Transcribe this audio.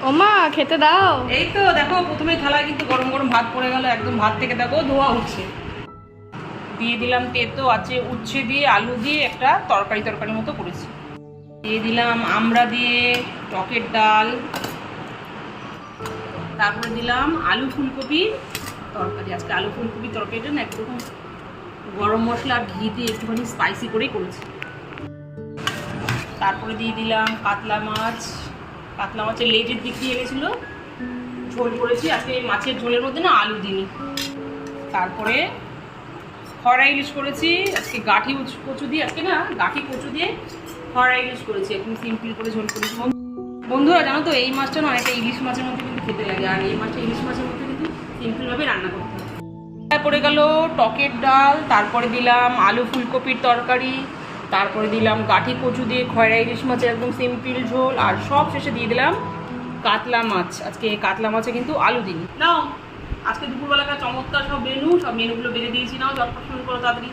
ওমা খেতে দাও। এই তো দেখো প্রথমে থালায় কিন্তু গরম গরম ভাত পড়ে গেল, একদম ভাত থেকে দেখো ধোয়া উঠছে। দিয়ে দিলাম তেতো আছে উচ্ছে দিয়ে আলু দিয়ে একটা তরকারির মতো করেছি। দিয়ে দিলাম আমড়া দিয়ে টকের ডাল, তারপরে দিলাম আলু ফুলকপির তরকারি। আজকে আলু ফুলকপির তরকারিটা না একটু গরম মশলা আর ঘি দিয়ে একটুখানি স্পাইসি করেই করেছি। তারপরে দিয়ে দিলাম কাতলা মাছ, কাতলা মাছের লেজের দিক দিয়ে গেছিলো, ঝোল করেছি। আজকে এই মাছের ঝোলের মধ্যে না আলু দিইনি। তারপরে খড়া ইলিশ করেছি আজকে, গাঠি কচু দিয়ে, আজকে না গাঠি কচু দিয়ে খড়া ইলিশ করেছি, একদম সিম্পল করে ঝোল করেছি। বন্ধুরা জানো তো এই মাছটা না অনেকটা ইলিশ মাছের মধ্যে কিন্তু খেতে লাগে, আর এই মাছটা ইলিশ মাছের মধ্যে কিন্তু সিম্পলভাবে রান্না করতে হয়। তারপরে গেল টকের ডাল, তারপরে দিলাম আলু ফুলকপির তরকারি, তারপরে দিলাম গাঠি কচু দিয়ে খয়রা ইলিশ মাছের একদম সিম্পল ঝোল, আর সব শেষে দিয়ে দিলাম কাতলা মাছ। আজকে কাতলা মাছে কিন্তু আলু দিই নাও। আজকে দুপুরবেলাকার চমৎকার সব মেনু, সব মেনুগুলো বেড়ে দিয়েছি, নাও চটপট শুরু করো তাড়াতাড়ি।